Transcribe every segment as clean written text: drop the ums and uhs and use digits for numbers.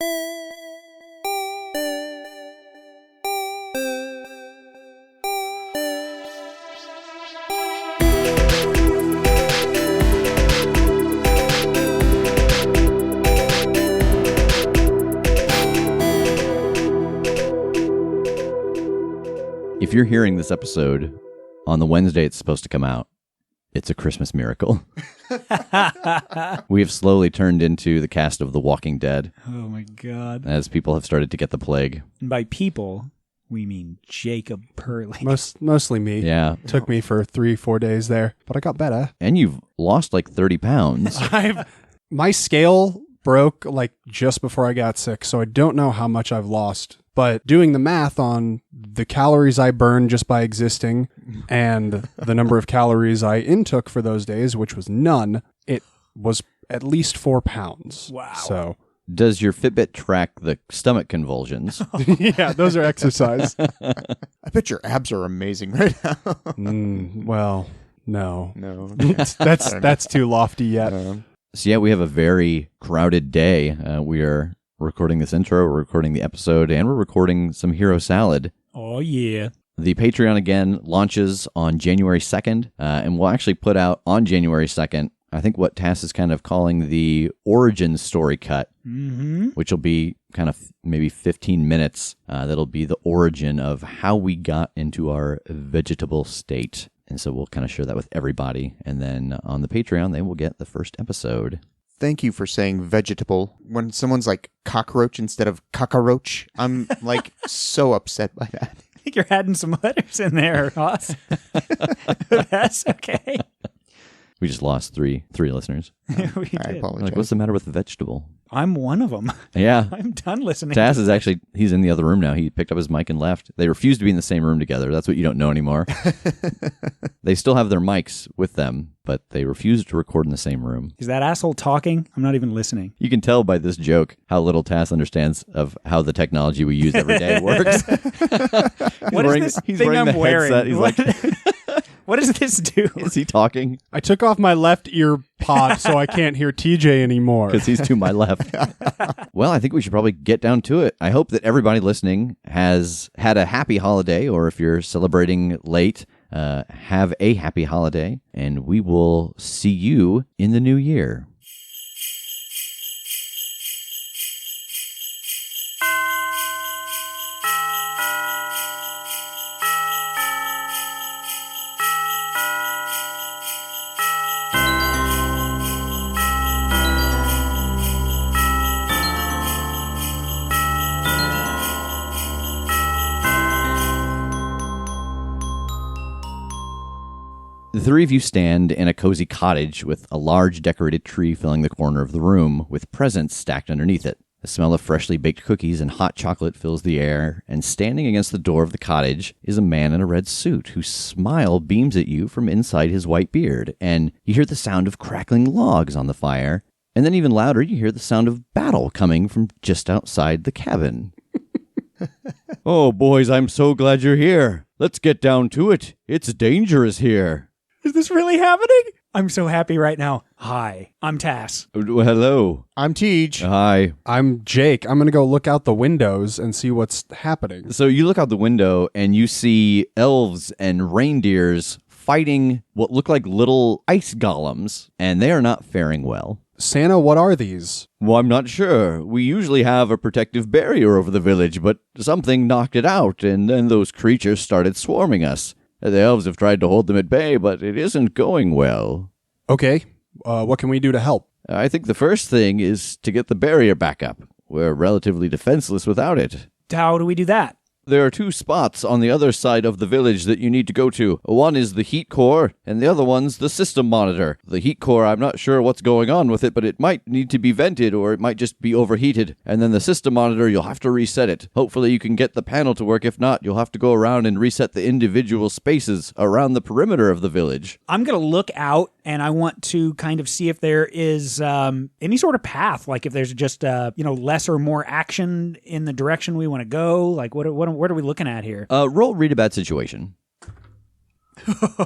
If you're hearing this episode on the Wednesday it's supposed to come out, it's a Christmas miracle. We have slowly turned into the cast of The Walking Dead. Oh my God. As people have started to get the plague. And by people, we mean Jacob Purley. Mostly me. Yeah. Took me for 3-4 days there, but I got better. And you've lost like 30 pounds. My scale broke like just before I got sick, so I don't know how much I've lost. But doing the math on the calories I burned just by existing and the number of calories I intook for those days, which was none, it was at least 4 pounds. Wow. So Does your Fitbit track the stomach convulsions? yeah, those are exercise. I bet your abs are amazing right now. Well, no. No. That's too lofty yet. So yeah, we have a very crowded day. We are recording this intro, we're recording the episode, and we're recording some Hero Salad. Oh, yeah. The Patreon, again, launches on January 2nd, and we'll actually put out on January 2nd, I think what Tass is kind of calling the origin story cut, which will be kind of maybe 15 minutes. That'll be the origin of how we got into our vegetable state. And so we'll kind of share that with everybody. And then on the Patreon, they will get the first episode. Thank you for saying vegetable. When someone's like cockroach instead of cockroach, I'm like so upset by that. I think you're adding some letters in there, Ross. That's okay. We just lost three listeners. We I did. apologize. Like, what's the matter with the vegetable? I'm one of them. Yeah. I'm done listening. Tass is actually, he's in the other room now. He picked up his mic and left. They refuse to be in the same room together. That's what you don't know anymore. They still have their mics with them, but they refuse to record in the same room. Is that asshole talking? I'm not even listening. You can tell by this joke how little Tass understands of how the technology we use every day works. What is this he's thing wearing I'm the wearing? headset. He's like, What does this do? is he talking? I took off my left ear pod so I can't hear TJ anymore. Because he's to my left. Well, I think we should probably get down to it. I hope that everybody listening has had a happy holiday, or if you're celebrating late, have a happy holiday, and we will see you in the new year. The three of you stand in a cozy cottage with a large decorated tree filling the corner of the room, with presents stacked underneath it. The smell of freshly baked cookies and hot chocolate fills the air, and standing against the door of the cottage is a man in a red suit whose smile beams at you from inside his white beard, and you hear the sound of crackling logs on the fire, and then even louder you hear the sound of battle coming from just outside the cabin. Oh, boys, I'm so glad you're here. Let's get down to it. It's dangerous here. Is this really happening? I'm so happy right now. Hi, I'm Tass. Well, hello. I'm Tej. Hi. I'm Jake. I'm going to go look out the windows and see what's happening. So you look out the window and you see elves and reindeers fighting what look like little ice golems, and they are not faring well. Santa, what are these? Well, I'm not sure. We usually have a protective barrier over the village, but something knocked it out, and then those creatures started swarming us. The elves have tried to hold them at bay, but it isn't going well. Okay, what can we do to help? I think the first thing is to get the barrier back up. We're relatively defenseless without it. How do we do that? There are two spots on the other side of the village that you need to go to. One is the heat core, and the other one's the system monitor. The heat core, I'm not sure what's going on with it, but it might need to be vented, or it might just be overheated. And then the system monitor, you'll have to reset it. Hopefully you can get the panel to work. If not, you'll have to go around and reset the individual spaces around the perimeter of the village. I'm going to look out, and I want to kind of see if there is any sort of path, like if there's just less or more action in the direction we want to go. Like what are we looking at here? Roll read a bad situation.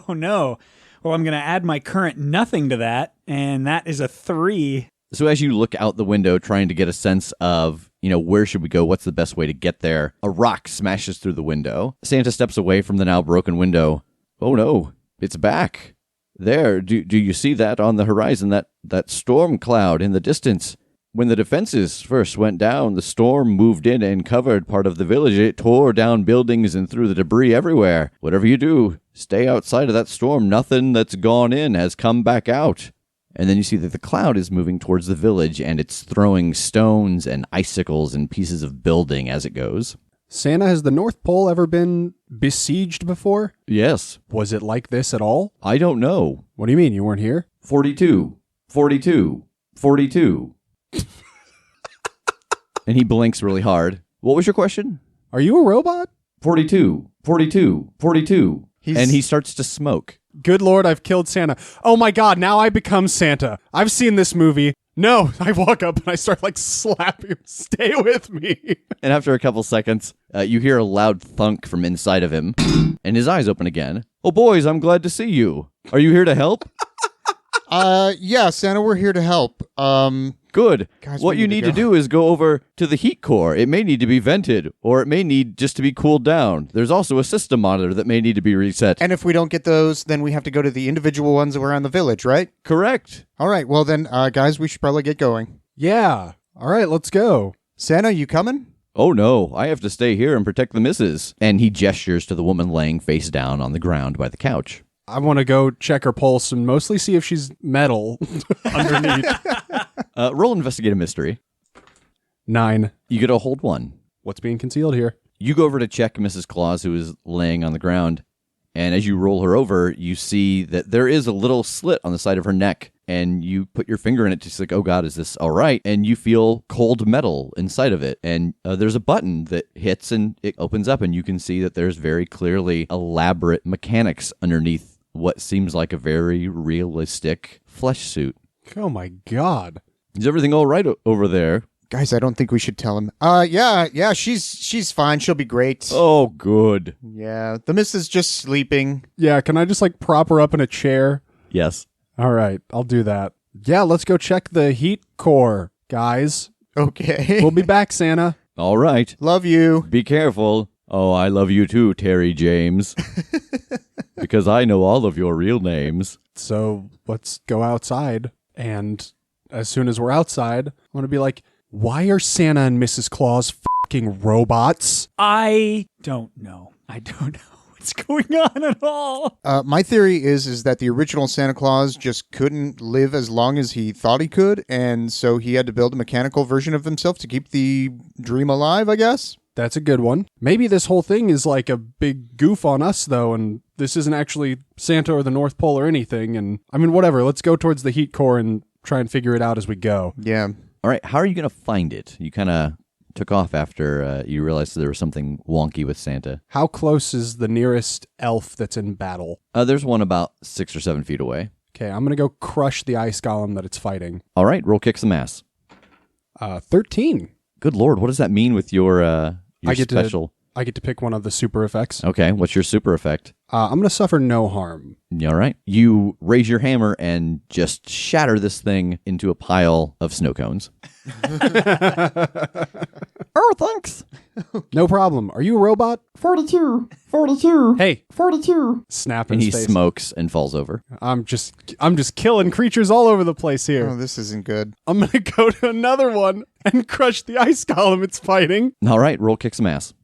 Oh no. Well, I'm going to add my current nothing to that, and that is a 3. So as you look out the window trying to get a sense of where should we go? What's the best way to get there? A rock smashes through the window. Santa steps away from the now broken window. Oh no, it's back. There, do you see that on the horizon, that storm cloud in the distance? When the defenses first went down, the storm moved in and covered part of the village. It tore down buildings and threw the debris everywhere. Whatever you do, stay outside of that storm. Nothing that's gone in has come back out. And then you see that the cloud is moving towards the village, and it's throwing stones and icicles and pieces of building as it goes. Santa, has the North Pole ever been besieged before? Yes. Was it like this at all? I don't know. What do you mean? You weren't here? 42. 42. 42. And he blinks really hard. What was your question? Are you a robot? 42. 42. 42. And he starts to smoke. Good Lord, I've killed Santa. Oh my God, now I become Santa. I've seen this movie. No, I walk up and I start slapping him. Stay with me. And after a couple seconds, you hear a loud thunk from inside of him, and his eyes open again. Oh, boys, I'm glad to see you. Are you here to help? Yeah, Santa, we're here to help. Good. Guys, What we you need need to to go. do is go over to the heat core. It may need to be vented, or it may need just to be cooled down. There's also a system monitor that may need to be reset. And if we don't get those, then we have to go to the individual ones around the village, right? Correct. All right, well then, guys, we should probably get going. Yeah. All right, let's go. Santa, you coming? Oh no, I have to stay here and protect the missus. And he gestures to the woman laying face down on the ground by the couch. I want to go check her pulse and mostly see if she's metal underneath. Roll investigate a mystery. 9. You get a hold 1. What's being concealed here? You go over to check Mrs. Claus, who is laying on the ground, and as you roll her over, you see that there is a little slit on the side of her neck, and you put your finger in it, just like, oh God, is this all right? And you feel cold metal inside of it, and there's a button that hits, and it opens up, and you can see that there's very clearly elaborate mechanics underneath what seems like a very realistic flesh suit. Oh my God. Is everything all right over there? Guys, I don't think we should tell him. Yeah, she's fine. She'll be great. Oh, good. Yeah, the missus just sleeping. Yeah, can I just prop her up in a chair? Yes. All right, I'll do that. Yeah, let's go check the heat core, guys. Okay. We'll be back, Santa. All right. Love you. Be careful. Oh, I love you too, Terry James. Because I know all of your real names. So let's go outside. And as soon as we're outside, I'm going to be like, why are Santa and Mrs. Claus fucking robots? I don't know. I don't know what's going on at all. My theory is that the original Santa Claus just couldn't live as long as he thought he could, and so he had to build a mechanical version of himself to keep the dream alive, I guess? That's a good one. Maybe this whole thing is a big goof on us, though, and this isn't actually Santa or the North Pole or anything. And I mean, whatever. Let's go towards the heat core and try and figure it out as we go. Yeah. All right, how are you going to find it? You kind of took off after you realized there was something wonky with Santa. How close is the nearest elf that's in battle? There's one about 6 or 7 feet away. Okay, I'm going to go crush the ice golem that it's fighting. All right, roll kick some ass. 13. Good Lord, what does that mean with your I get special? I get to pick one of the super effects. Okay, what's your super effect? I'm going to suffer no harm. All right. You raise your hammer and just shatter this thing into a pile of snow cones. Oh, thanks. No problem. Are you a robot? 42, 42, Hey, 42. snap in And he his face. smokes and falls over. I'm just killing creatures all over the place here. Oh, this isn't good. I'm going to go to another one and crush the ice golem it's fighting. All right, roll kick some ass.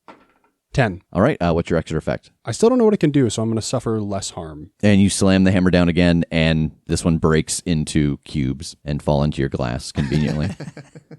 10. All right, what's your extra effect? I still don't know what it can do, so I'm going to suffer less harm. And you slam the hammer down again, and this one breaks into cubes and fall into your glass conveniently.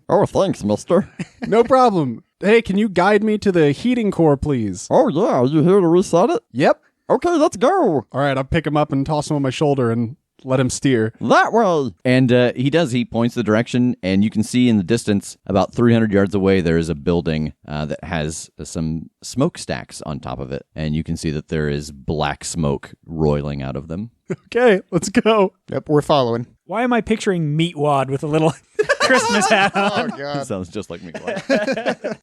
Oh, thanks, mister. No problem. Hey, can you guide me to the heating core, please? Oh, yeah. Are you here to reset it? Yep. Okay, let's go. All right, I'll pick him up and toss him on my shoulder and let him steer. That way. And he does. He points the direction, and you can see in the distance, about 300 yards away, there is a building that has some smokestacks on top of it. And you can see that there is black smoke roiling out of them. Okay, let's go. Yep, we're following. Why am I picturing Meatwad with a little Christmas hat on? Oh, God. Sounds just like me.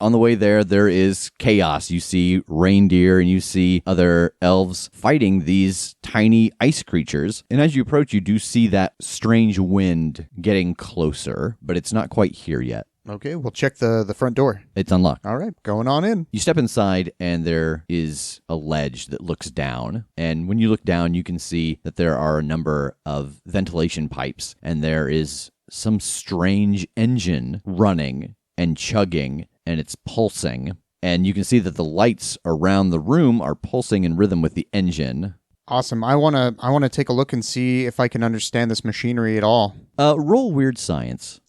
On the way there is chaos. You see reindeer and you see other elves fighting these tiny ice creatures. And as you approach, you do see that strange wind getting closer, but it's not quite here yet. Okay, we'll check the front door. It's unlocked. All right, going on in. You step inside, and there is a ledge that looks down. And when you look down, you can see that there are a number of ventilation pipes, and there is some strange engine running and chugging, and it's pulsing. And you can see that the lights around the room are pulsing in rhythm with the engine. Awesome. I wanna take a look and see if I can understand this machinery at all. Roll weird science.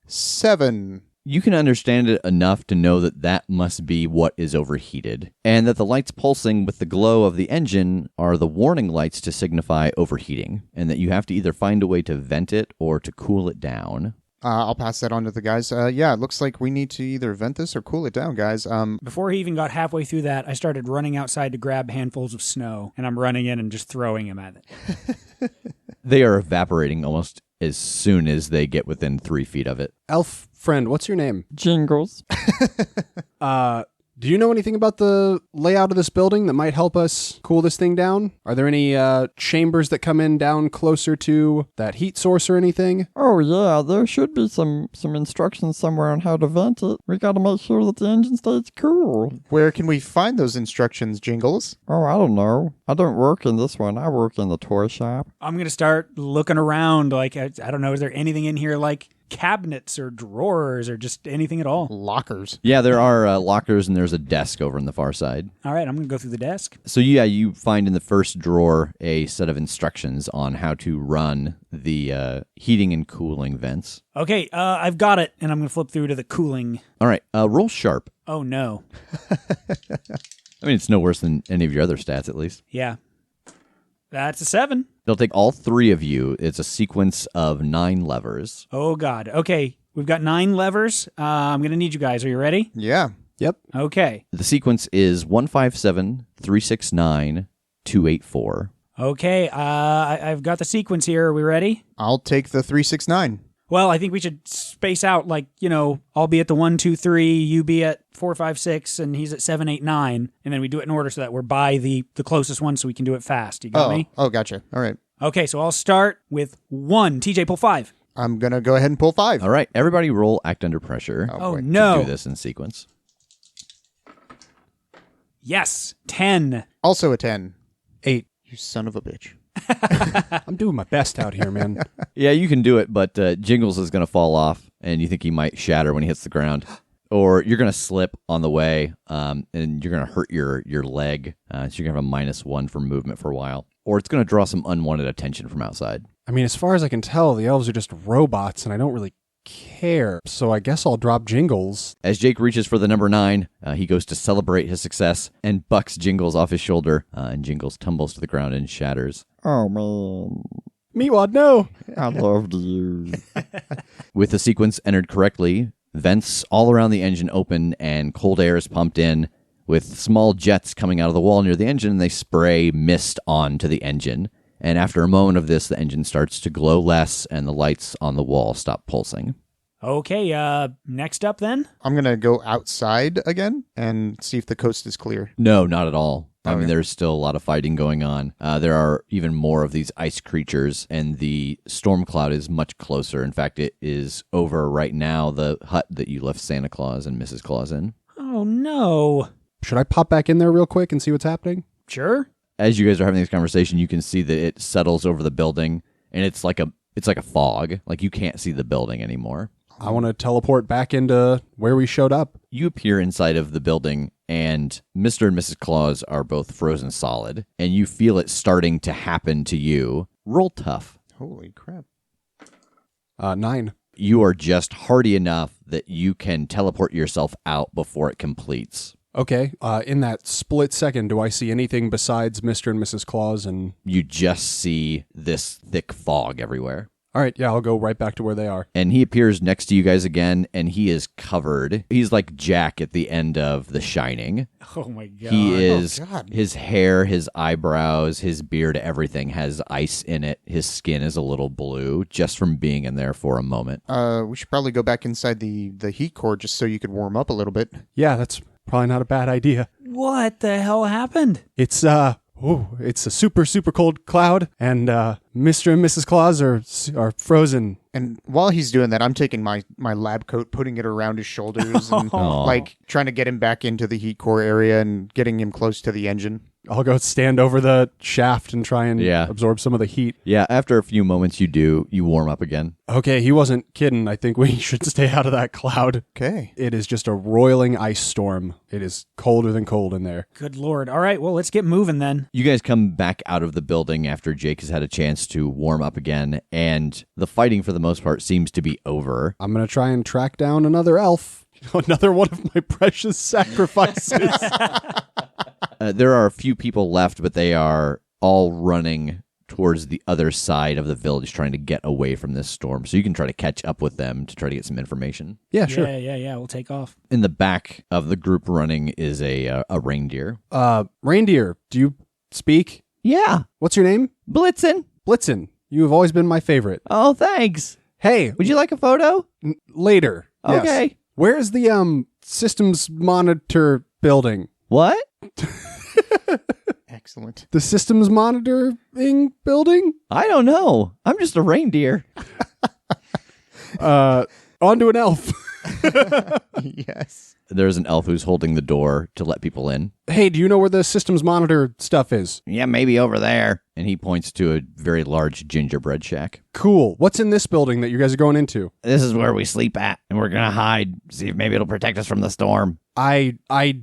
7. You can understand it enough to know that that must be what is overheated, and that the lights pulsing with the glow of the engine are the warning lights to signify overheating, and that you have to either find a way to vent it or to cool it down. I'll pass that on to the guys. Yeah, it looks like we need to either vent this or cool it down, guys. Before he even got halfway through that, I started running outside to grab handfuls of snow, and I'm running in and just throwing them at it. They are evaporating almost as soon as they get within 3 feet of it. Elf friend, what's your name? Jingles. Do you know anything about the layout of this building that might help us cool this thing down? Are there any chambers that come in down closer to that heat source or anything? Oh yeah, there should be some instructions somewhere on how to vent it. We gotta make sure that the engine stays cool. Where can we find those instructions, Jingles? Oh, I don't know. I don't work in this one. I work in the toy shop. I'm going to start looking around. Like, I don't know, is there anything in here like cabinets or drawers or just anything at all? Lockers. Yeah, there are lockers, and there's a desk over on the far side. All right, I'm going to go through the desk. So yeah, you find in the first drawer a set of instructions on how to run the heating and cooling vents. Okay, I've got it, and I'm going to flip through to the cooling. All right, roll sharp. Oh, no. I mean, it's no worse than any of your other stats, at least. Yeah. That's a 7. It'll take all 3 of you. It's a sequence of 9 levers. Oh, God. Okay, we've got 9 levers. I'm going to need you guys. Are you ready? Yeah. Yep. Okay. The sequence is 157, 369, 284. Okay, I've got the sequence here. Are we ready? I'll take the 369. Well, I think we should space out, like, I'll be at the 1, 2, 3, you be at 4, 5, 6, and he's at 7, 8, 9, and then we do it in order so that we're by the closest one so we can do it fast. You got me? Oh, gotcha. All right. Okay, so I'll start with 1. TJ, pull 5. I'm going to go ahead and pull 5. All right, everybody roll act under pressure. Oh, boy. no. Do this in sequence. Yes, 10. Also a 10. 8. You son of a bitch. I'm doing my best out here, man. Yeah, you can do it, but Jingles is going to fall off, and you think he might shatter when he hits the ground. Or you're going to slip on the way, and you're going to hurt your leg, so you're going to have a -1 for movement for a while. Or it's going to draw some unwanted attention from outside. I mean, as far as I can tell, the elves are just robots, and I don't really care. So I guess I'll drop Jingles. As Jake reaches for the number 9, he goes to celebrate his success and bucks Jingles off his shoulder, and Jingles tumbles to the ground and shatters. Oh man, Meatwad, no! I loved you. With the sequence entered correctly, vents all around the engine open and cold air is pumped in, with small jets coming out of the wall near the engine, and they spray mist onto the engine. And after a moment of this, the engine starts to glow less, and the lights on the wall stop pulsing. Okay, next up then? I'm going to go outside again and see if the coast is clear. No, not at all. I Okay. mean, there's still a lot of fighting going on. There are even more of these ice creatures, and the storm cloud is much closer. In fact, it is over right now, the hut that you left Santa Claus and Mrs. Claus in. Oh, no. Should I pop back in there real quick and see what's happening? Sure. As you guys are having this conversation, you can see that it settles over the building, and it's like a fog. Like, you can't see the building anymore. I want to teleport back into where we showed up. You appear inside of the building, and Mr. and Mrs. Claus are both frozen solid, and you feel it starting to happen to you. Roll tough. Holy crap. 9. You are just hardy enough that you can teleport yourself out before it completes. Okay, in that split second, do I see anything besides Mr. and Mrs. Claus? And You just see this thick fog everywhere. all right, yeah, I'll go right back to where they are. And he appears next to you guys again, and he is covered. He's like Jack at the end of The Shining. Oh, my God. He is, Oh, God. his hair, his eyebrows, his beard, everything has ice in it. His skin is a little blue just from being in there for a moment. We should probably go back inside the heat core just so you could warm up a little bit. Yeah, that's probably not a bad idea. What the hell happened? It's, Ooh, it's a super, super cold cloud, and Mr. and Mrs. Claus are frozen. And while he's doing that, I'm taking my lab coat, putting it around his shoulders, and like trying to get him back into the heat core area and getting him close to the engine. I'll go stand over the shaft and try and Yeah. absorb some of the heat. Yeah, after a few moments you warm up again. Okay, he wasn't kidding. I think we should stay out of that cloud. Okay. It is just a roiling ice storm. It is colder than cold in there. Good Lord. All right, well, let's get moving then. You guys come back out of the building after Jake has had a chance to warm up again, and the fighting for the most part seems to be over. I'm going to try and track down another elf. Another one of my precious sacrifices. There are a few people left, but they are all running towards the other side of the village trying to get away from this storm. So you can try to catch up with them to try to get some information. Yeah, sure. Yeah, we'll take off. In the back of the group running is a reindeer. Reindeer, do you speak? Yeah, What's your name? Blitzen. Blitzen. You have always been my favorite. Oh, thanks. Hey, Would you like a photo? later. Yes. Okay. Where's the systems monitor building? What? Excellent. The systems monitoring building? I don't know. I'm just a reindeer. Onto an elf. Yes. There's an elf who's holding the door to let people in. Hey, do you know where the systems monitor stuff is? Yeah, maybe over there. And he points to a very large gingerbread shack. Cool. What's in this building that you guys are going into? This is where we sleep at, and we're gonna hide, see if maybe it'll protect us from the storm. I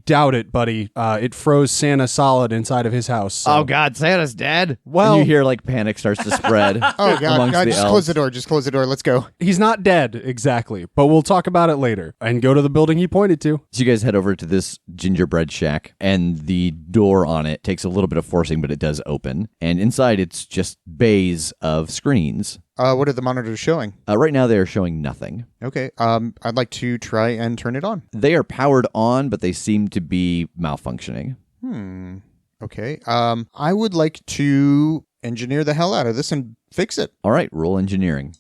doubt it, buddy. It froze Santa solid inside of his house. So. Oh God, Santa's dead. Well- and you hear like panic starts to spread. Oh, God. amongst the Just elves. close the door. Just close the door. Let's go. He's not dead, exactly. But we'll talk about it later. And go to the building he pointed to. So you guys head over to this gingerbread shack, and the door on it takes a little bit of forcing, but it does open. And inside, it's just bays of screens. What are the monitors showing? Right now, they are showing nothing. Okay. I'd like to try and turn it on. They are powered on, but they seem to be malfunctioning. Okay. I would like to engineer the hell out of this and fix it. All right, roll engineering.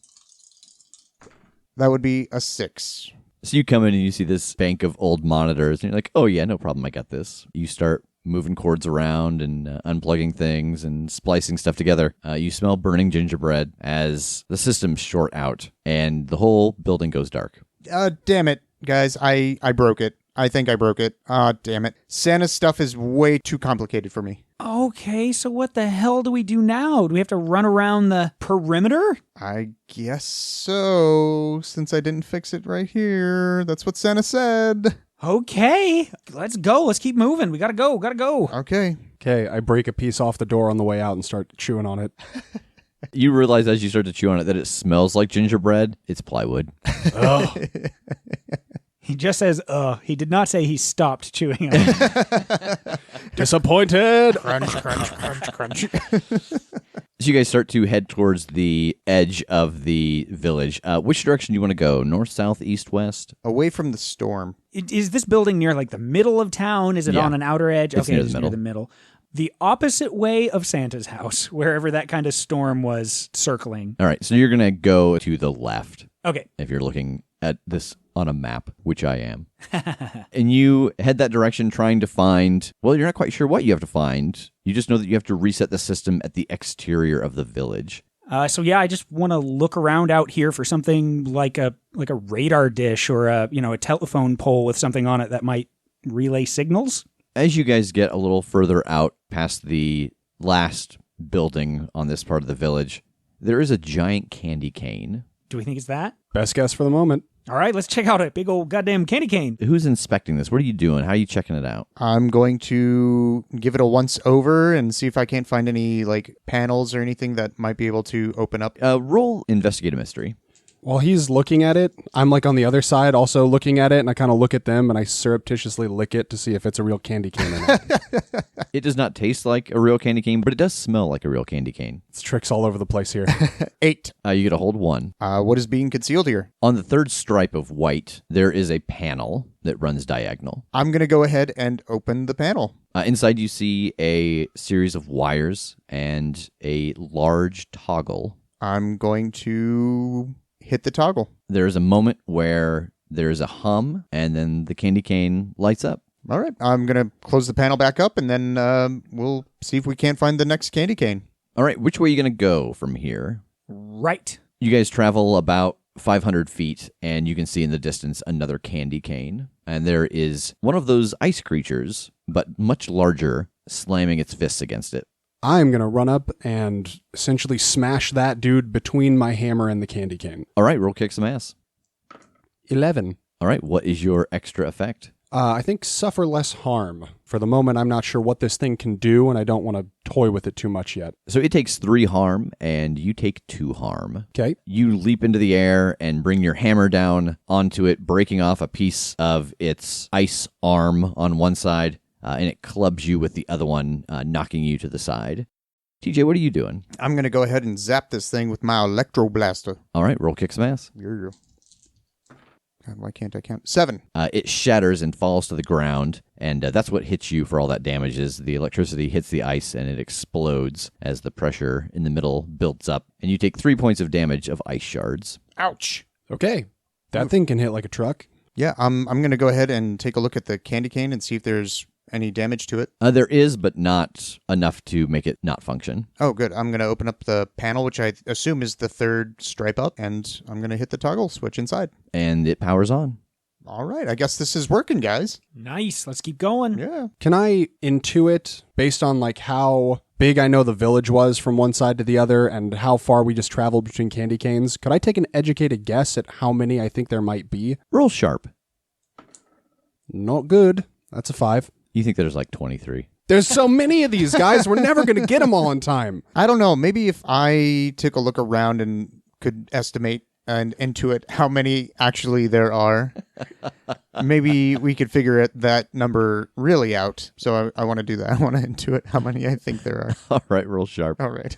That would be a 6. So you come in and you see this bank of old monitors, and you're like, oh yeah, no problem, I got this. You start moving cords around and unplugging things and splicing stuff together. You smell burning gingerbread as the systems short out, and the whole building goes dark. Damn it, guys. I broke it. I think I broke it. Damn it. Santa's stuff is way too complicated for me. Okay, so what the hell do we do now? Do we have to run around the perimeter? I guess so, since I didn't fix it right here. That's what Santa said. Okay, let's go. Let's keep moving. We gotta go. Okay. Okay, I break a piece off the door on the way out and start chewing on it. You realize as you start to chew on it that it smells like gingerbread. It's plywood. Oh. He just says, He did not say he stopped chewing on it. Disappointed. Crunch, crunch, crunch, crunch. So you guys start to head towards the edge of the village. Which direction do you want to go? North, south, east, west? Away from the storm. Is this building near like the middle of town? Is it Yeah. on an outer edge? It's Okay, near the it's middle. near the middle. The opposite way of Santa's house, wherever that kind of storm was circling. All right, so you're going to go to the left Okay. if you're looking at this on a map, which I am. And you head that direction trying to find, well, you're not quite sure what you have to find. You just know that you have to reset the system at the exterior of the village. So yeah, I just want to look around out here for something like a radar dish or a telephone pole with something on it that might relay signals. As you guys get a little further out past the last building on this part of the village, there is a giant candy cane. Do we think it's that? Best guess for the moment. All right, let's check out a big old goddamn candy cane. Who's inspecting this? What are you doing? How are you checking it out? I'm going to give it a once over and see if I can't find any like panels or anything that might be able to open up. Roll investigate a mystery. While he's looking at it, I'm like on the other side also looking at it, and I kind of look at them and I surreptitiously lick it to see if it's a real candy cane or not. It does not taste like a real candy cane, but it does smell like a real candy cane. It's tricks all over the place here. 8. You get a hold 1. What is being concealed here? On the third stripe of white, there is a panel that runs diagonal. I'm going to go ahead and open the panel. Inside, you see a series of wires and a large toggle. I'm going to hit the toggle. There is a moment where there is a hum, and then the candy cane lights up. All right. I'm going to close the panel back up, and then we'll see if we can't find the next candy cane. All right, which way are you going to go from here? Right. You guys travel about 500 feet, and you can see in the distance another candy cane. And there is one of those ice creatures, but much larger, slamming its fists against it. I'm going to run up and essentially smash that dude between my hammer and the candy cane. All right, roll kick some ass. 11. All right, what is your extra effect? I think suffer less harm. For the moment, I'm not sure what this thing can do, and I don't want to toy with it too much yet. So it takes 3 harm, and you take 2 harm. Okay. You leap into the air and bring your hammer down onto it, breaking off a piece of its ice arm on one side, and it clubs you with the other one, knocking you to the side. TJ, what are you doing? I'm going to go ahead and zap this thing with my electro blaster. All right, roll kick some ass. God, why can't I count? 7. It shatters and falls to the ground, and that's what hits you for all that damage is the electricity hits the ice and it explodes as the pressure in the middle builds up, and you take 3 points of damage of ice shards. Ouch. Okay. That thing can hit like a truck. Yeah, I'm going to go ahead and take a look at the candy cane and see if there's any damage to it. There is, but not enough to make it not function. Oh, good. I'm going to open up the panel, which I assume is the third stripe up, and I'm going to hit the toggle switch inside. And it powers on. All right. I guess this is working, guys. Nice. Let's keep going. Yeah. Can I intuit, based on like how big I know the village was from one side to the other and how far we just traveled between candy canes, could I take an educated guess at how many I think there might be? Roll sharp. Not good. That's a 5. You think there's like 23. There's so many of these guys, we're never going to get them all in time. I don't know. Maybe if I took a look around and could estimate and intuit how many actually there are, maybe we could figure that number really out. So I want to do that. I want to intuit how many I think there are. All right, roll sharp. All right.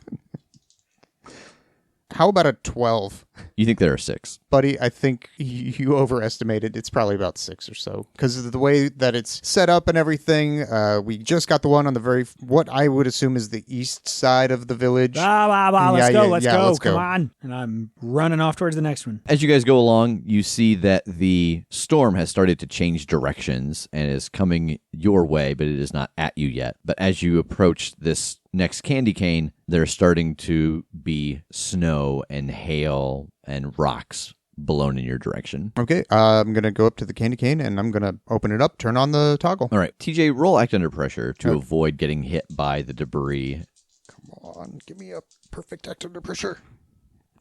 How about a 12? You think there are 6. Buddy, I think you overestimated. It's probably about 6 or so. Because of the way that it's set up and everything, we just got the one on the what I would assume is the east side of the village. Let's go. Let's go. Let's go. Come on. And I'm running off towards the next one. As you guys go along, you see that the storm has started to change directions and is coming your way, but it is not at you yet. But as you approach this next candy cane, there's starting to be snow and hail and rocks blown in your direction. Okay, I'm going to go up to the candy cane and I'm going to open it up, turn on the toggle. All right, TJ, roll act under pressure to avoid getting hit by the debris. Come on, give me a perfect act under pressure.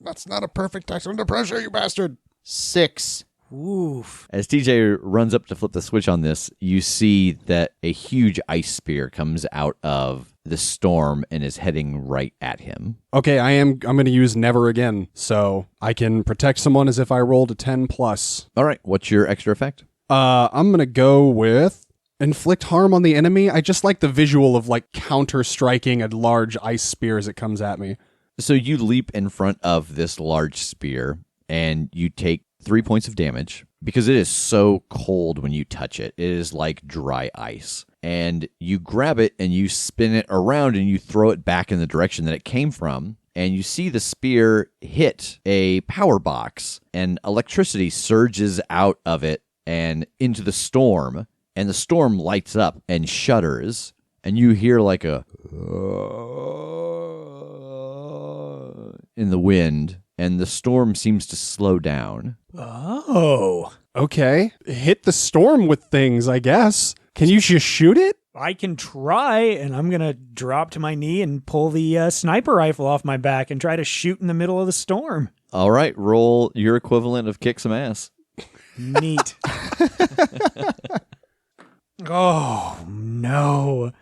That's not a perfect act under pressure, you bastard. 6. Oof. As TJ runs up to flip the switch on this, you see that a huge ice spear comes out of the storm and is heading right at him. Okay, I'm going to use never again, so I can protect someone as if I rolled a 10 plus. All right, what's your extra effect? I'm going to go with inflict harm on the enemy. I just like the visual of like counter striking a large ice spear as it comes at me. So you leap in front of this large spear and you take 3 points of damage because it is so cold when you touch it. It is like dry ice. And you grab it and you spin it around and you throw it back in the direction that it came from. And you see the spear hit a power box and electricity surges out of it and into the storm. And the storm lights up and shudders. And you hear like a in the wind. And the storm seems to slow down. Oh. Okay. Hit the storm with things, I guess. Can you just shoot it? I can try, and I'm going to drop to my knee and pull the sniper rifle off my back and try to shoot in the middle of the storm. All right, roll your equivalent of kick some ass. Neat. Oh, no.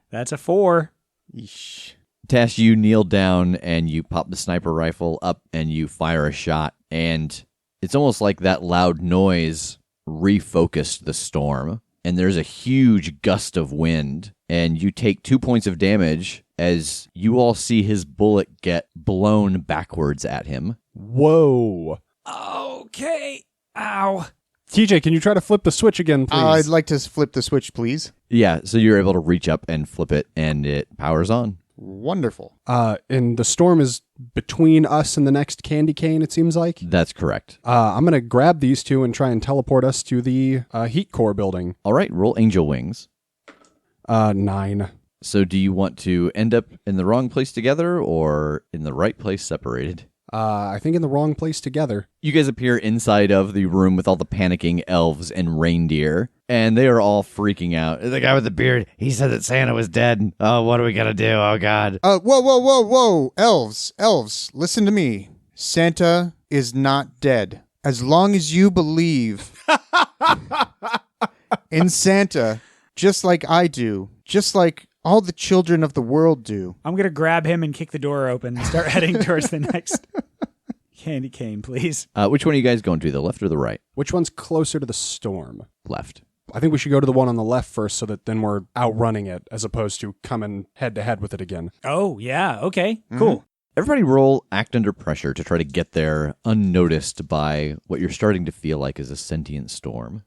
That's a 4. Eesh. Tass, you kneel down and you pop the sniper rifle up and you fire a shot. And it's almost like that loud noise refocused the storm. And there's a huge gust of wind. And you take 2 points of damage as you all see his bullet get blown backwards at him. Whoa. Okay. Ow. TJ, can you try to flip the switch again, please? I'd like to flip the switch, please. Yeah, so you're able to reach up and flip it and it powers on. Wonderful. And the storm is between us and the next candy cane, it seems like. That's correct. I'm going to grab these two and try and teleport us to the heat core building. All right, roll angel wings. 9. So do you want to end up in the wrong place together or in the right place separated? I think in the wrong place together. You guys appear inside of the room with all the panicking elves and reindeer, and they are all freaking out. The guy with the beard, he said that Santa was dead. Oh, what are we going to do? Oh, God. Whoa. Elves, listen to me. Santa is not dead. As long as you believe in Santa, just like I do, just like all the children of the world do. I'm going to grab him and kick the door open and start heading towards the next candy cane, please. Which one are you guys going to, the left or the right? Which one's closer to the storm? Left. I think we should go to the one on the left first so that then we're outrunning it as opposed to coming head to head with it again. Oh, yeah. Okay, cool. Everybody roll act under pressure to try to get there unnoticed by what you're starting to feel like is a sentient storm.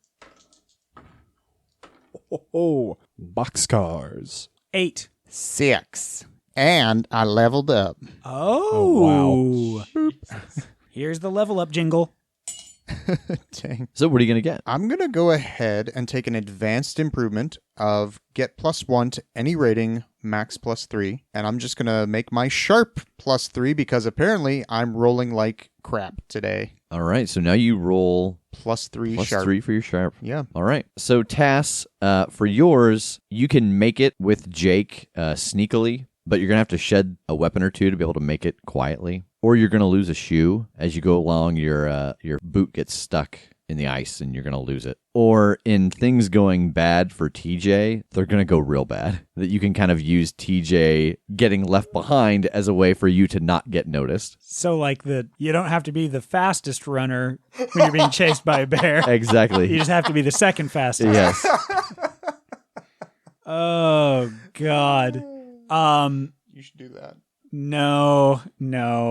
Oh, boxcars. 8. 6. And I leveled up. Oh, wow. Here's the level up jingle. Dang. So what are you going to get? I'm going to go ahead and take an advanced improvement of get +1 to any rating, max +3. And I'm just going to make my sharp +3 because apparently I'm rolling like crap today. All right, so now you roll +3 plus sharp. 3 for your sharp. Yeah. All right. So Tass, for yours, you can make it with Jake sneakily, but you're going to have to shed a weapon or two to be able to make it quietly. Or you're going to lose a shoe. As you go along, your boot gets stuck in the ice and you're going to lose it. Or in things going bad for TJ, they're going to go real bad. That you can kind of use TJ getting left behind as a way for you to not get noticed. So, like, you don't have to be the fastest runner when you're being chased by a bear. Exactly. You just have to be the second fastest. Yes. Oh, God. You should do that. No,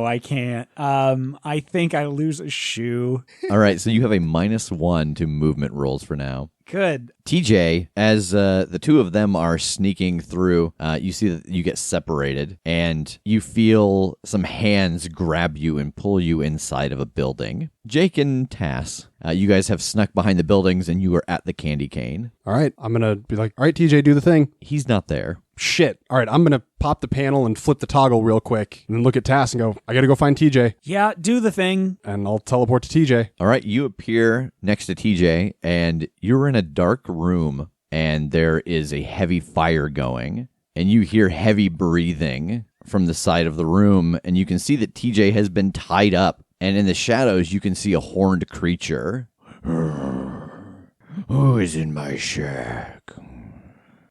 I can't. I think I lose a shoe. All right, so you have a -1 to movement rolls for now. Good. TJ, as the two of them are sneaking through, you see that you get separated, and you feel some hands grab you and pull you inside of a building. Jake and Tass, you guys have snuck behind the buildings, and you are at the candy cane. All right, I'm going to be like, all right, TJ, do the thing. He's not there. Shit. All right, I'm going to pop the panel and flip the toggle real quick and then look at Tass and go, I got to go find TJ. Yeah, do the thing. And I'll teleport to TJ. All right, you appear next to TJ, and you're in a dark room, and there is a heavy fire going, and you hear heavy breathing from the side of the room, and you can see that TJ has been tied up, and in the shadows, you can see a horned creature. Who is in my shack?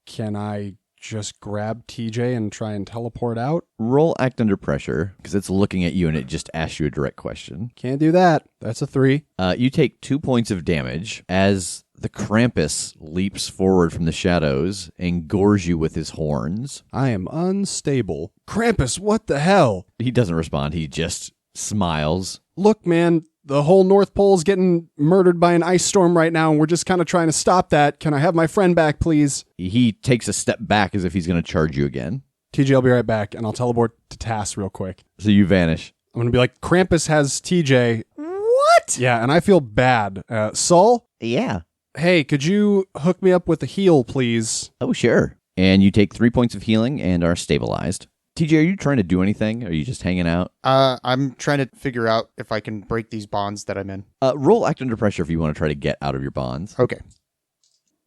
Can I just grab TJ and try and teleport out? Roll act under pressure, because it's looking at you, and it just asks you a direct question. Can't do that. That's a 3. You take 2 points of damage as the Krampus leaps forward from the shadows and gores you with his horns. I am unstable. Krampus, what the hell? He doesn't respond. He just smiles. Look, man, the whole North Pole's getting murdered by an ice storm right now, and we're just kind of trying to stop that. Can I have my friend back, please? He takes a step back as if he's going to charge you again. TJ, I'll be right back, and I'll teleport to Tass real quick. So you vanish. I'm going to be like, Krampus has TJ. What? Yeah, and I feel bad. Sol? Yeah. Hey, could you hook me up with a heal, please? Oh, sure. And you take 3 points of healing and are stabilized. TJ, are you trying to do anything? Or are you just hanging out? I'm trying to figure out if I can break these bonds that I'm in. Roll act under pressure if you want to try to get out of your bonds. Okay.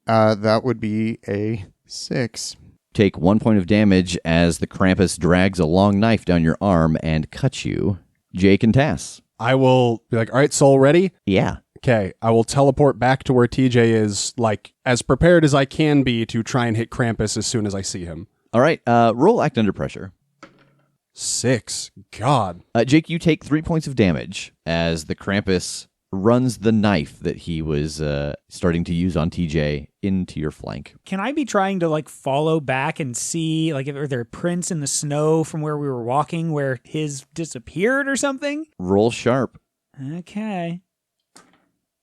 That would be a 6. Take 1 point of damage as the Krampus drags a long knife down your arm and cuts you. Jake and Tass. I will be like, all right, Sol, ready? Yeah. Okay, I will teleport back to where TJ is, like, as prepared as I can be to try and hit Krampus as soon as I see him. All right. Roll act under pressure. 6. God. Jake, you take 3 points of damage as the Krampus runs the knife that he was starting to use on TJ into your flank. Can I be trying to, like, follow back and see, like, if are there prints in the snow from where we were walking where his disappeared or something? Roll sharp. Okay.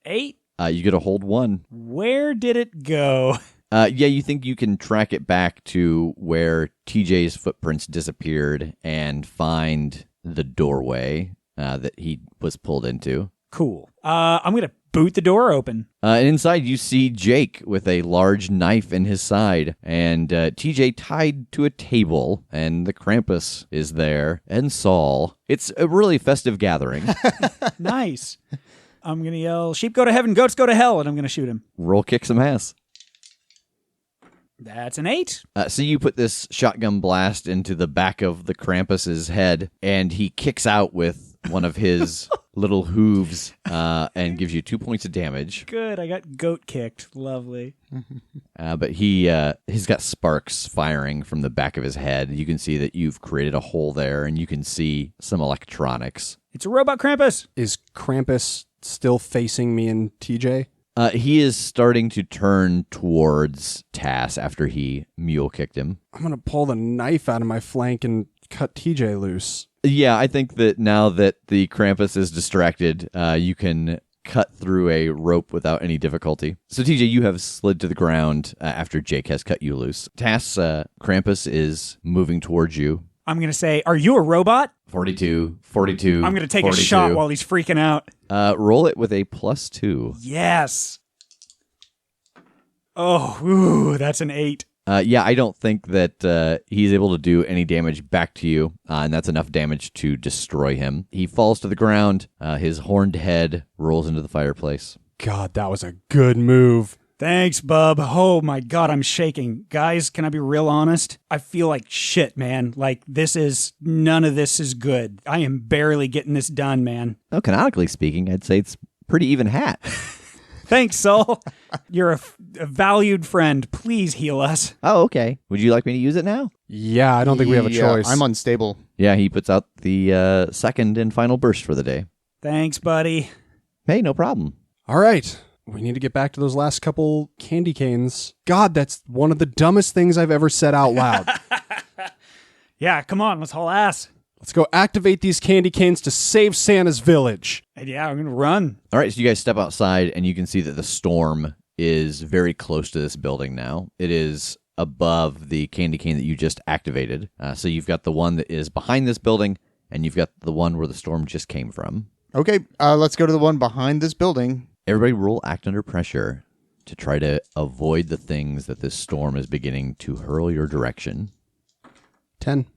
8. You get a hold 1. Where did it go? Yeah, you think you can track it back to where TJ's footprints disappeared and find the doorway that he was pulled into. Cool. I'm going to boot the door open. And inside you see Jake with a large knife in his side, and TJ tied to a table, and the Krampus is there, and Saul. It's a really festive gathering. Nice. I'm going to yell, sheep go to heaven, goats go to hell, and I'm going to shoot him. Roll kick some ass. That's an 8. So you put this shotgun blast into the back of the Krampus's head, and he kicks out with one of his little hooves and gives you 2 points of damage. Good. I got goat kicked. Lovely. But he's got sparks firing from the back of his head. You can see that you've created a hole there, and you can see some electronics. It's a robot Krampus. Is Krampus still facing me and TJ? He is starting to turn towards Tass after he mule kicked him. I'm going to pull the knife out of my flank and cut TJ loose. Yeah, I think that now that the Krampus is distracted, you can cut through a rope without any difficulty. So TJ, you have slid to the ground after Jake has cut you loose. Tass, Krampus is moving towards you. I'm going to say, are you a robot? 42. I'm going to take 42. a shot while he's freaking out. Roll it with a +2. Yes. Oh, ooh, that's an 8. Yeah, I don't think that he's able to do any damage back to you, and that's enough damage to destroy him. He falls to the ground. His horned head rolls into the fireplace. God, that was a good move. Thanks, bub. Oh my God, I'm shaking. Guys, can I be real honest? I feel like shit, man. Like, none of this is good. I am barely getting this done, man. Oh, canonically speaking, I'd say it's pretty even hat. Thanks, Saul. You're a valued friend. Please heal us. Oh, okay. Would you like me to use it now? Yeah, I don't think we have a choice. I'm unstable. Yeah, he puts out the second and final burst for the day. Thanks, buddy. Hey, no problem. All right. We need to get back to those last couple candy canes. God, that's one of the dumbest things I've ever said out loud. Yeah, come on. Let's haul ass. Let's go activate these candy canes to save Santa's village. And yeah, I'm going to run. All right, so you guys step outside, and you can see that the storm is very close to this building now. It is above the candy cane that you just activated. So you've got the one that is behind this building, and you've got the one where the storm just came from. Okay, let's go to the one behind this building. Everybody roll act under pressure to try to avoid the things that this storm is beginning to hurl your direction. 10.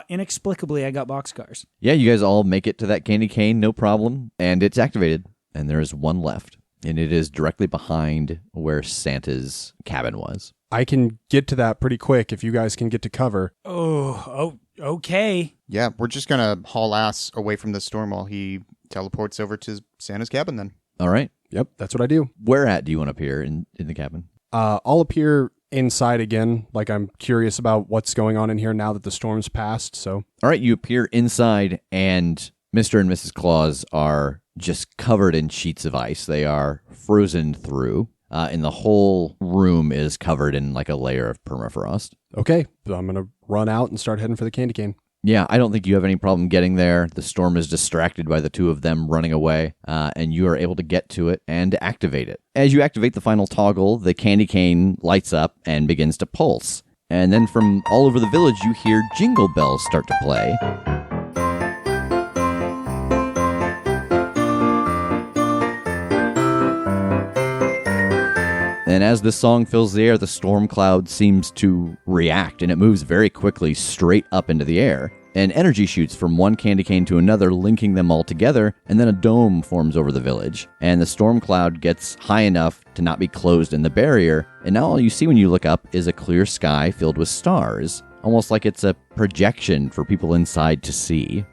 Inexplicably, I got boxcars. Yeah, you guys all make it to that candy cane, no problem, and it's activated, and there is one left, and it is directly behind where Santa's cabin was. I can get to that pretty quick if you guys can get to cover. Oh, okay. Yeah, we're just going to haul ass away from the storm while he teleports over to Santa's cabin then. All right. Yep, that's what I do. Where at do you want to appear in the cabin? I'll appear inside again. Like, I'm curious about what's going on in here now that the storm's passed, so. All right, you appear inside, and Mr. and Mrs. Claus are just covered in sheets of ice. They are frozen through, and the whole room is covered in like a layer of permafrost. Okay, so I'm going to run out and start heading for the candy cane. Yeah, I don't think you have any problem getting there. The storm is distracted by the two of them running away, and you are able to get to it and activate it. As you activate the final toggle, the candy cane lights up and begins to pulse. And then from all over the village, you hear jingle bells start to play. And as this song fills the air, the storm cloud seems to react, and it moves very quickly straight up into the air. And energy shoots from one candy cane to another, linking them all together, and then a dome forms over the village. And the storm cloud gets high enough to not be closed in the barrier, and now all you see when you look up is a clear sky filled with stars, almost like it's a projection for people inside to see.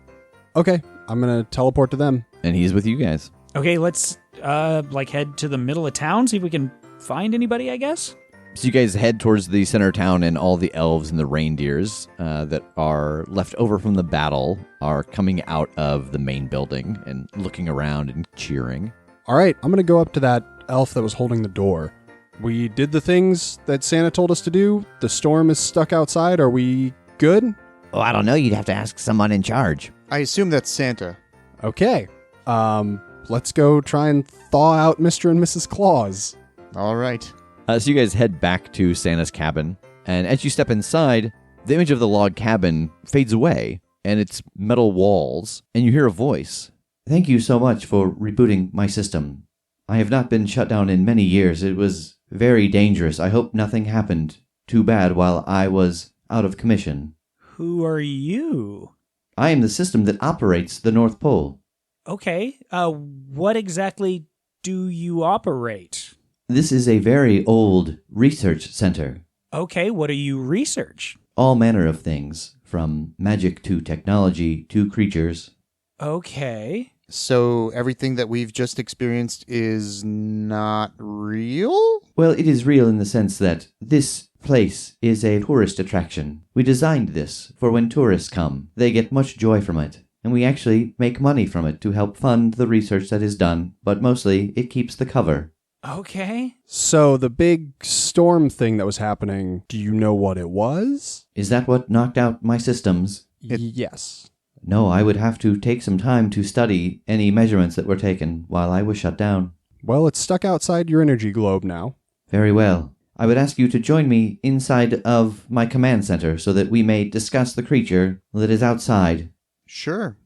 Okay, I'm going to teleport to them. And he's with you guys. Okay, let's head to the middle of town, see if we can find anybody, I guess. So you guys head towards the center of town, and all the elves and the reindeers that are left over from the battle are coming out of the main building and looking around and cheering. All right, I'm going to go up to that elf that was holding the door. We did the things that Santa told us to do. The storm is stuck outside. Are we good? Oh, I don't know. You'd have to ask someone in charge. I assume that's Santa. Okay. Let's go try and thaw out Mr. and Mrs. Claus. All right. So you guys head back to Santa's cabin, and as you step inside, the image of the log cabin fades away, and it's metal walls, and you hear a voice. Thank you so much for rebooting my system. I have not been shut down in many years. It was very dangerous. I hope nothing happened too bad while I was out of commission. Who are you? I am the system that operates the North Pole. Okay. What exactly do you operate? This is a very old research center. Okay, what do you research? All manner of things, from magic to technology to creatures. Okay. So everything that we've just experienced is not real? Well, it is real in the sense that this place is a tourist attraction. We designed this for when tourists come. They get much joy from it. And we actually make money from it to help fund the research that is done, but mostly it keeps the cover. Okay. So the big storm thing that was happening, do you know what it was? Is that what knocked out my systems? Yes. No, I would have to take some time to study any measurements that were taken while I was shut down. Well, it's stuck outside your energy globe now. Very well. I would ask you to join me inside of my command center so that we may discuss the creature that is outside. Sure.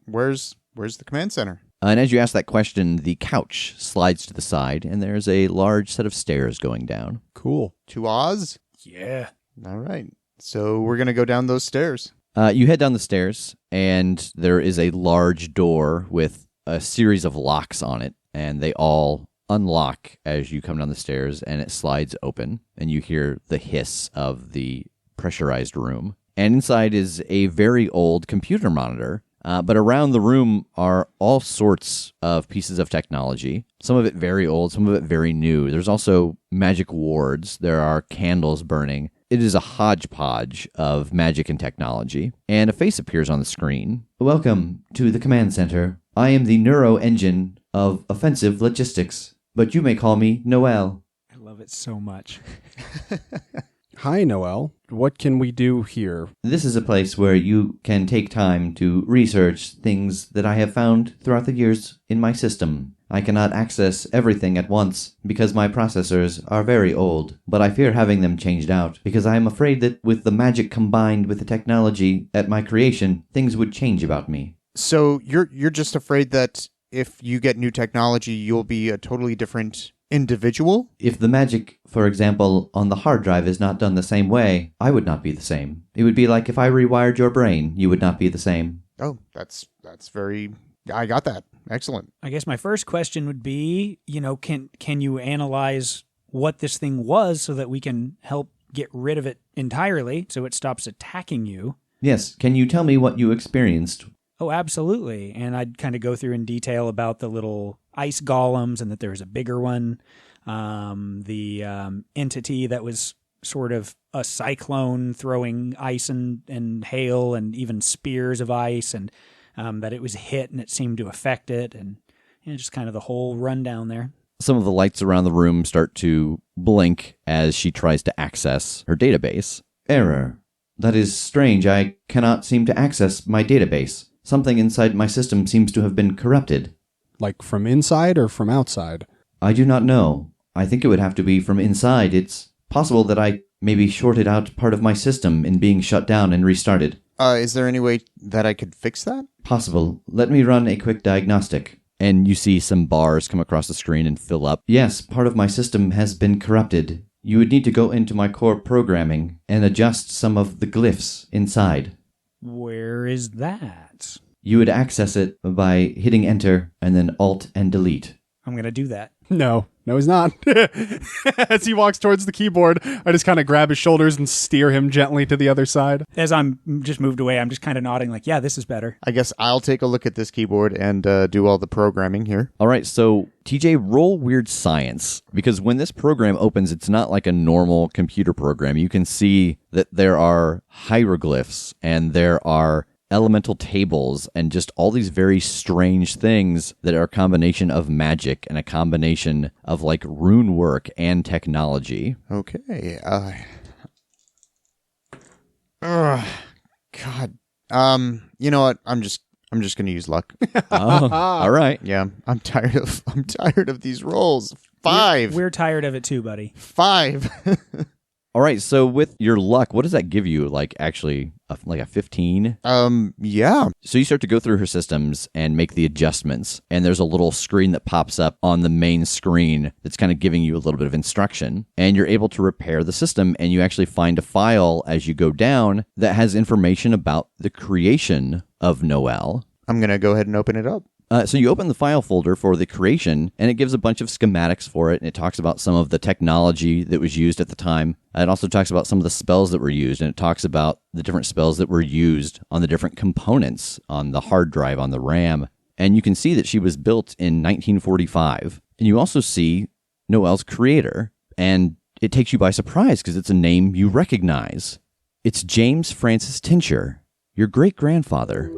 Where's the command center? And as you ask that question, the couch slides to the side, and there's a large set of stairs going down. Cool. To Oz? Yeah. All right. So we're going to go down those stairs. You head down the stairs, and there is a large door with a series of locks on it, and they all unlock as you come down the stairs, and it slides open, and you hear the hiss of the pressurized room. And inside is a very old computer monitor, but around the room are all sorts of pieces of technology, some of it very old, some of it very new. There's also magic wards. There are candles burning. It is a hodgepodge of magic and technology, and a face appears on the screen. Welcome to the command center. I am the neuro engine of offensive logistics, but you may call me Noel. I love it so much. Hi, Noel. What can we do here? This is a place where you can take time to research things that I have found throughout the years in my system. I cannot access everything at once because my processors are very old, but I fear having them changed out because I am afraid that with the magic combined with the technology at my creation, things would change about me. So you're just afraid that if you get new technology, you'll be a totally different individual? If the magic, for example, on the hard drive is not done the same way, I would not be the same. It would be like if I rewired your brain, you would not be the same. Oh, that's very... I got that. Excellent. I guess my first question would be, can you analyze what this thing was so that we can help get rid of it entirely so it stops attacking you? Yes, can you tell me what you experienced? Oh, absolutely. And I'd kind of go through in detail about the little ice golems and that there was a bigger one, the entity that was sort of a cyclone throwing ice and hail and even spears of ice, and that it was hit and it seemed to affect it, and just kind of the whole rundown there. Some of the lights around the room start to blink as she tries to access her database. Error. That is strange. I cannot seem to access my database. Something inside my system seems to have been corrupted. Like from inside or from outside? I do not know. I think it would have to be from inside. It's possible that I maybe shorted out part of my system in being shut down and restarted. Is there any way that I could fix that? Possible. Let me run a quick diagnostic. And you see some bars come across the screen and fill up. Yes, part of my system has been corrupted. You would need to go into my core programming and adjust some of the glyphs inside. Where is that? You would access it by hitting enter and then alt and delete. I'm going to do that. No, he's not. As he walks towards the keyboard, I just kind of grab his shoulders and steer him gently to the other side. As I'm just moved away, I'm just kind of nodding like, yeah, this is better. I guess I'll take a look at this keyboard and do all the programming here. All right, so TJ, roll weird science, because when this program opens, it's not like a normal computer program. You can see that there are hieroglyphs and there are elemental tables and just all these very strange things that are a combination of magic and a combination of like rune work and technology. Okay. God. You know what? I'm just going to use luck. Oh, all right. Yeah, I'm tired of these rolls. 5. We're tired of it too, buddy. 5. All right, so with your luck, what does that give you? Like actually, like a 15? Yeah. So you start to go through her systems and make the adjustments, and there's a little screen that pops up on the main screen that's kind of giving you a little bit of instruction, and you're able to repair the system, and you actually find a file as you go down that has information about the creation of Noelle. I'm going to go ahead and open it up. So you open the file folder for the creation, and it gives a bunch of schematics for it, and it talks about some of the technology that was used at the time. It also talks about some of the spells that were used, and it talks about the different spells that were used on the different components on the hard drive, on the RAM. And you can see that she was built in 1945. And you also see Noelle's creator, and it takes you by surprise because it's a name you recognize. It's James Francis Tincher, your great-grandfather.